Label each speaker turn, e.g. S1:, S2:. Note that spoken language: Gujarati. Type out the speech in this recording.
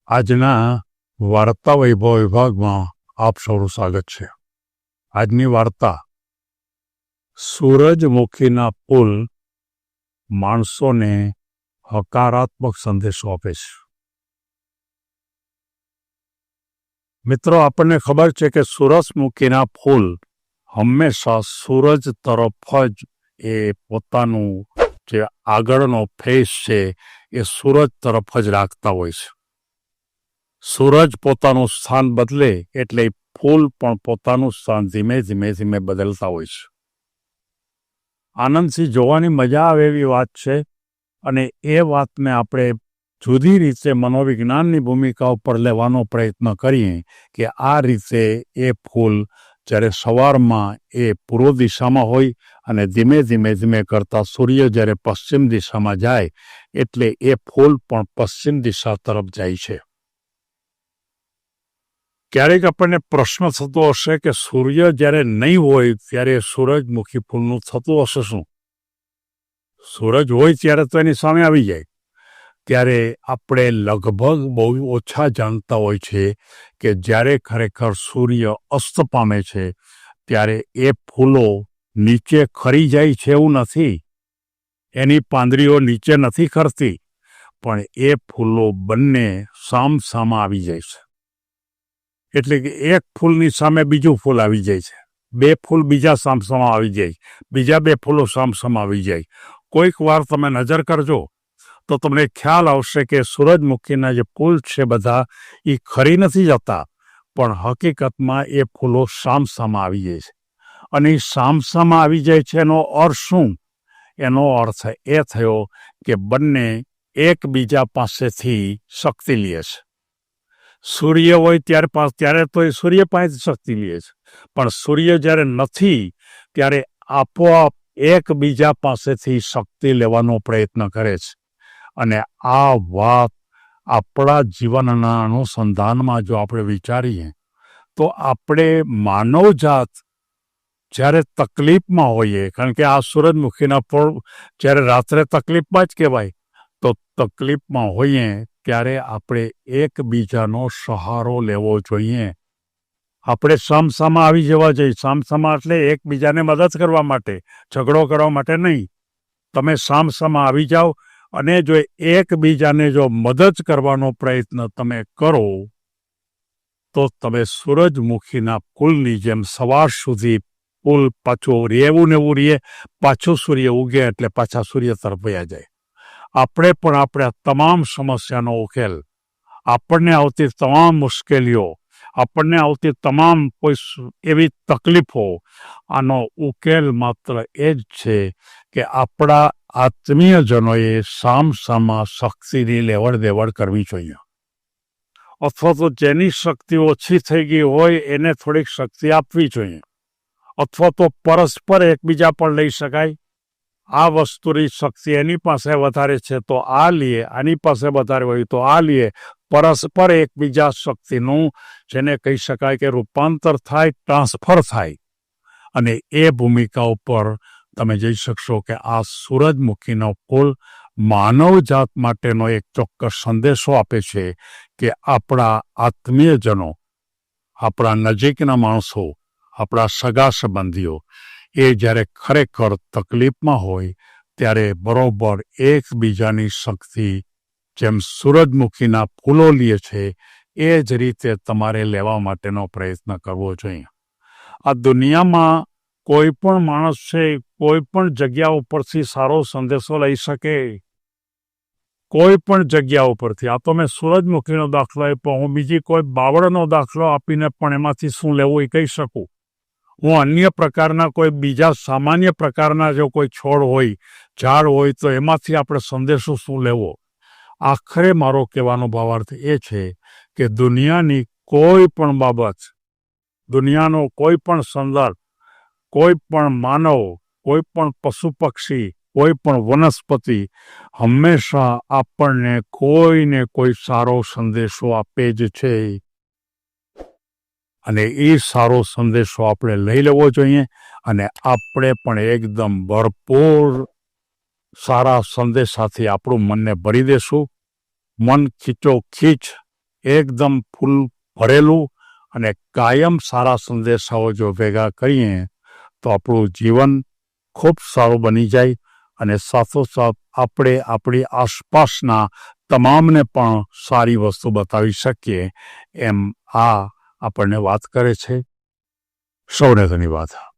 S1: આજના વાર્તા વૈભવ વિભાગમાં આપ સૌનું સ્વાગત છે. આજની વાર્તા સૂરજમુખીના પુલ માણસોને હકારાત્મક સંદેશો આપે છે. મિત્રો, આપણને ખબર છે કે સૂરજમુખીના ફૂલ હંમેશા સૂરજ તરફ જ પોતાનું જે આગળનો ફેસ છે એ સૂરજ તરફ જ રાખતા હોય છે. સૂરજ પોતાનું સ્થાન બદલે એટલે ફૂલ પણ પોતાનું સ્થાન ધીમે ધીમે બદલતા હોય છે. આનંદથી જોવાની મજા આવે એવી વાત છે. અને એ વાતને આપણે જુદી રીતે મનોવિજ્ઞાનની ભૂમિકા ઉપર લેવાનો પ્રયત્ન કરીએ કે આ રીતે એ ફૂલ જ્યારે સવારમાં એ પૂર્વ દિશામાં હોય અને ધીમે ધીમે કરતાં સૂર્ય જ્યારે પશ્ચિમ દિશામાં જાય એટલે એ ફૂલ પણ પશ્ચિમ દિશા તરફ જાય છે. ક્યારેક આપણને પ્રશ્ન થતો હશે કે સૂર્ય જ્યારે નહીં હોય ત્યારે સૂરજમુખી ફૂલનું થતું હશે શું? સૂરજ હોય ત્યારે તો એની સામે આવી જાય. ત્યારે આપણે લગભગ બહુ ઓછા જાણતા હોય છે કે જ્યારે ખરેખર સૂર્ય અસ્ત પામે છે ત્યારે એ ફૂલો નીચે ખરી જાય છે એવું નથી. એની પાંદડીઓ નીચે નથી ખરતી, પણ એ ફૂલો બંને સામસામા આવી જાય છે. એટલે કે એક ફૂલની સામે બીજું ફૂલ આવી જાય છે, બે ફૂલ બીજા સામસામા આવી જાય, બીજા બે ફૂલો સામસામા આવી જાય. કોઈક વાર તમે નજર કરજો તો તમને ખ્યાલ આવશે કે સૂરજમુખીના જે ફૂલ છે બધા એ ખરી નથી જતા, પણ હકીકતમાં એ ફૂલો સામસામા આવી જાય છે. અને એ સામસામા આવી જાય છે એનો અર્થ શું? એનો અર્થ એ થયો કે બંને એકબીજા પાસેથી શક્તિ લે છે. સૂર્ય હોય ત્યારે તો એ સૂર્ય પાસેથી શક્તિ લે છે, પણ સૂર્ય જ્યારે નથી ત્યારે આપોઆપ એકબીજા પાસેથી શક્તિ લેવાનો પ્રયત્ન કરે છે. અને આ વાત આપણા જીવનના અનુસંધાનમાં જો આપણે વિચારીએ તો આપણે માનવજાત જ્યારે તકલીફમાં હોઈએ, કારણ કે આ સૂરજમુખીના ફૂલ જ્યારે રાત્રે તકલીફમાં જ કહેવાય, તો તકલીફમાં હોઈએ ત્યારે આપણે એકબીજાનો સહારો લેવો જોઈએ. આપણે સામસામા આવી જવા જોઈએ. સામસામા એટલે એકબીજાને મદદ કરવા માટે, ઝઘડો કરવા માટે નહીં. તમે સામસામા આવી જાઓ અને જો એકબીજાને જો મદદ કરવાનો પ્રયત્ન તમે કરો તો તમે સૂરજમુખીના ફૂલની જેમ સવાર સુધી ફૂલ પાછું રહેવું ને એવું રહે, પાછું સૂર્ય ઉગે એટલે પાછા સૂર્ય તરફ વયા જાય. આપણે પણ આપણે તમામ સમસ્યાનો ઉકેલ, આપણને આવતી તમામ મુશ્કેલીઓ, આપણને આવતી તમામ કોઈ એવી તકલીફો, આનો ઉકેલ માત્ર એ જ છે કે આપણા આત્મીયજનોએ સામસામા શક્તિની લેવડ દેવડ કરવી જોઈએ. અથવા તો જેની શક્તિ ઓછી થઈ ગઈ હોય એને થોડીક શક્તિ આપવી જોઈએ. અથવા તો પરસ્પર એકબીજા પર લઈ શકાય. આ વસ્તુની શક્તિ એની પાસે વધારે છે તો આ લીએ, આની પાસે વધારે હોય તો આ લીએ. પરસ્પર એકબીજા શક્તિનું જેને કહી શકાય કે રૂપાંતર થાય, ટ્રાન્સફર થાય. અને એ ભૂમિકા ઉપર તમે જઈ શકશો કે આ સૂરજમુખીનો ફૂલ માનવજાત માટેનો એક ચોક્કસ સંદેશો આપે છે કે આપણા આત્મીયજનો, આપણા નજીકના માણસો, આપણા સગા સંબંધીઓ એ જ્યારે ખરેખર તકલીફમાં હોય ત્યારે બરોબર એકબીજાની શક્તિ જેમ સૂરજમુખીના ફૂલો લે છે એ જ રીતે તમારે લેવા માટેનો પ્રયત્ન કરવો જોઈએ. આ દુનિયામાં કોઈ પણ માણસ છે કોઈ પણ જગ્યા ઉપરથી સારો સંદેશો લઈ શકે, કોઈ પણ જગ્યા ઉપરથી. આ તો મેં સૂરજમુખીનો દાખલો આપ્યો, હું બીજી કોઈ બાવળનો દાખલો આપીને પણ એમાંથી શું લેવું એ કહી શકું. હું અન્ય પ્રકારના કોઈ બીજા સામાન્ય પ્રકારના જો કોઈ છોડ હોય, ઝાડ હોય, તો એમાંથી આપણે સંદેશો શું લેવો? આખરે મારો કહેવાનો ભાવાર્થ એ છે કે દુનિયાની કોઈ પણ બાબત, દુનિયાનો કોઈ પણ સંદર્ભ, કોઈ પણ માનવ, કોઈ પણ પશુ પક્ષી, કોઈ પણ વનસ્પતિ હંમેશા આપણને કોઈને કોઈ સારો સંદેશો આપે જ છે. અને એ સારો સંદેશો આપણે લઈ લેવો જોઈએ અને આપણે પણ એકદમ ભરપૂર સારા સંદેશાથી આપણું મનને ભરી દેશું. મન ખીચોખીચ એકદમ ફૂલ ભરેલું અને કાયમ સારા સંદેશાઓ જો ભેગા કરીએ તો આપણું જીવન ખૂબ સારું બની જાય અને સાથોસાથ આપણે આપણી આસપાસના તમામને પણ સારી વસ્તુ બતાવી શકીએ એમ આ આપણને વાત કરે છે. સૌને ધન્યવાદ.